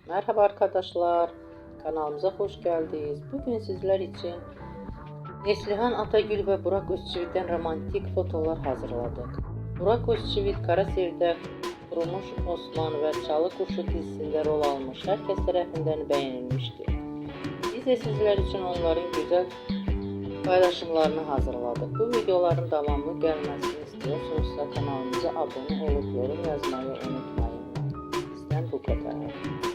Merhaba arkadaşlar, kanalımıza hoş geldiniz. Bugün sizler için Neslihan Atagül ve Burak Özçivit'ten romantik fotolar hazırladık. Burak Özçivit Karasev'de Kurumuş Osman ve Çalı Kuşu dizisinde rol almış. Herkes tarafından beğenilmişti. Biz de sizler için onların güzel paylaşımlarını hazırladık. Bu videoların devamlı gelmesini istiyorsanız kanalımıza abone olup yorum yazmayı unutmayın. Bizden bu kadar.